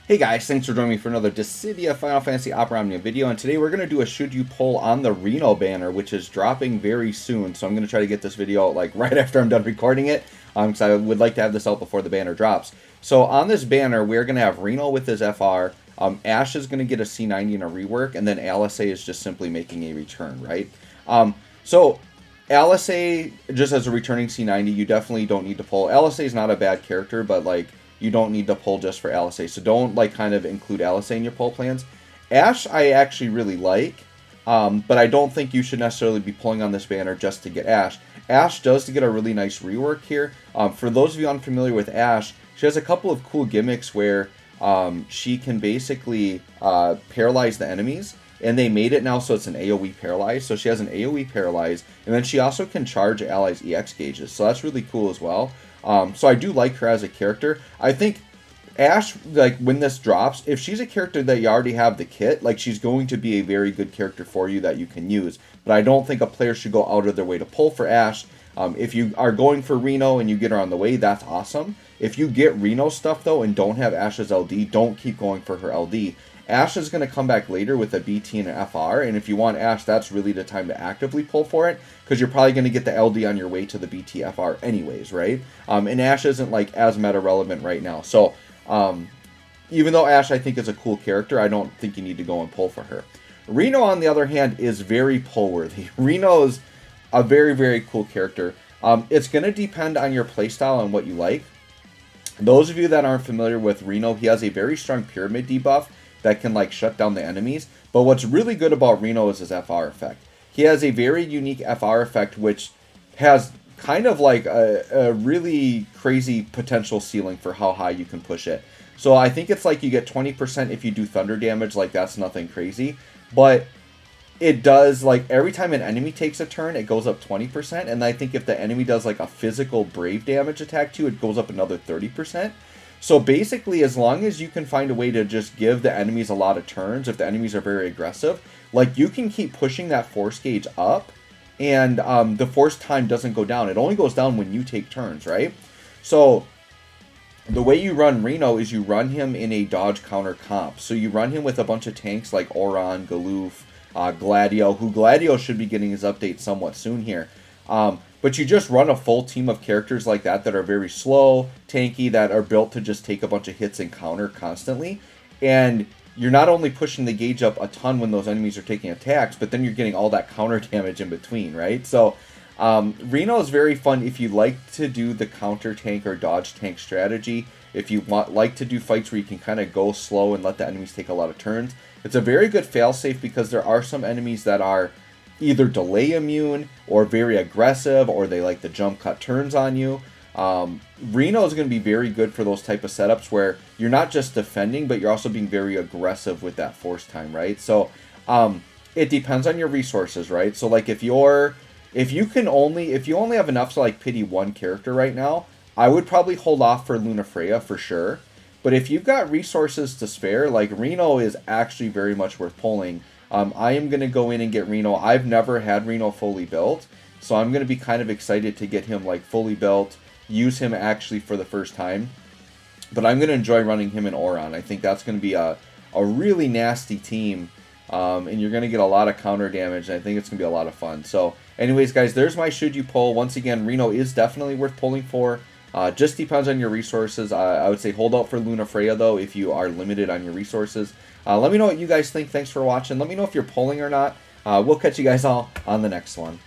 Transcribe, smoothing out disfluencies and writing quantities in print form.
Hey guys, thanks for joining me for another Dissidia Final Fantasy Opera Omnia video, and today we're going to do a should you pull on the Reno banner, which is dropping very soon, so I'm going to try to get this video out like right after I'm done recording it, because I would like to have this out before the banner drops. So on this banner, we're going to have Reno with his FR, Ash is going to get a C90 and a rework, and then Alice is just simply making a return, right? So Alice, just as a returning C90, you definitely don't need to pull. Alice is not a bad character, but like, you don't need to pull just for Alice. So don't like kind of include Alice in your pull plans. Ash I actually really like, but I don't think you should necessarily be pulling on this banner just to get Ash. Ash does get a really nice rework here. For those of you unfamiliar with Ash, she has a couple of cool gimmicks where she can basically paralyze the enemies. And they made it now so it's an AoE paralyze. So she has an AoE paralyze. And then she also can charge allies' EX gauges. So that's really cool as well. So I do like her as a character. I think Ash, like, when this drops, if she's a character that you already have the kit, like, she's going to be a very good character for you that you can use. But I don't think a player should go out of their way to pull for Ash. If you are going for Reno and you get her on the way, that's awesome. If you get Reno stuff, though, and don't have Ash's LD, don't keep going for her LD. Ash is going to come back later with a BT and an FR, and if you want Ash, that's really the time to actively pull for it, because you're probably going to get the LD on your way to the BT FR anyways, right? And Ash isn't like as meta relevant right now, so even though Ash I think is a cool character, I don't think you need to go and pull for her. Reno, on the other hand, is very pull worthy. Reno is a very, very cool character. It's going to depend on your playstyle and what you like. Those of you that aren't familiar with Reno, he has a very strong pyramid debuff that can like shut down the enemies. But what's really good about Reno is his FR effect. He has a very unique FR effect which has kind of like a really crazy potential ceiling for how high you can push it. So I think it's like you get 20% if you do thunder damage, like that's nothing crazy. But it does, like, every time an enemy takes a turn, it goes up 20%. And I think if the enemy does like a physical brave damage attack to you, it goes up another 30%. So basically, as long as you can find a way to just give the enemies a lot of turns, if the enemies are very aggressive, like, you can keep pushing that force gauge up, and the force time doesn't go down. It only goes down when you take turns, right? So the way you run Reno is you run him in a dodge counter comp. So you run him with a bunch of tanks like Oran, Galoof, Gladio, who Gladio should be getting his update somewhat soon here. But you just run a full team of characters like that are very slow, tanky, that are built to just take a bunch of hits and counter constantly. And you're not only pushing the gauge up a ton when those enemies are taking attacks, but then you're getting all that counter damage in between, right? So Reno is very fun if you like to do the counter tank or dodge tank strategy. If you like to do fights where you can kind of go slow and let the enemies take a lot of turns. It's a very good failsafe because there are some enemies that are either delay immune or very aggressive, or they like to jump cut turns on you. Reno is going to be very good for those type of setups where you're not just defending, but you're also being very aggressive with that force time, right? So it depends on your resources, right? So like if you only have enough to like pity one character right now, I would probably hold off for Lunafreya for sure. But if you've got resources to spare, like, Reno is actually very much worth pulling. I am going to go in and get Reno. I've never had Reno fully built, so I'm going to be kind of excited to get him like fully built, use him actually for the first time. But I'm going to enjoy running him in Oran. I think that's going to be a really nasty team, and you're going to get a lot of counter damage, and I think it's going to be a lot of fun. So anyways, guys, there's my should you pull. Once again, Reno is definitely worth pulling for. Just depends on your resources. I would say hold out for Lunafreya, though, if you are limited on your resources. Let me know what you guys think. Thanks for watching. Let me know if you're pulling or not. We'll catch you guys all on the next one.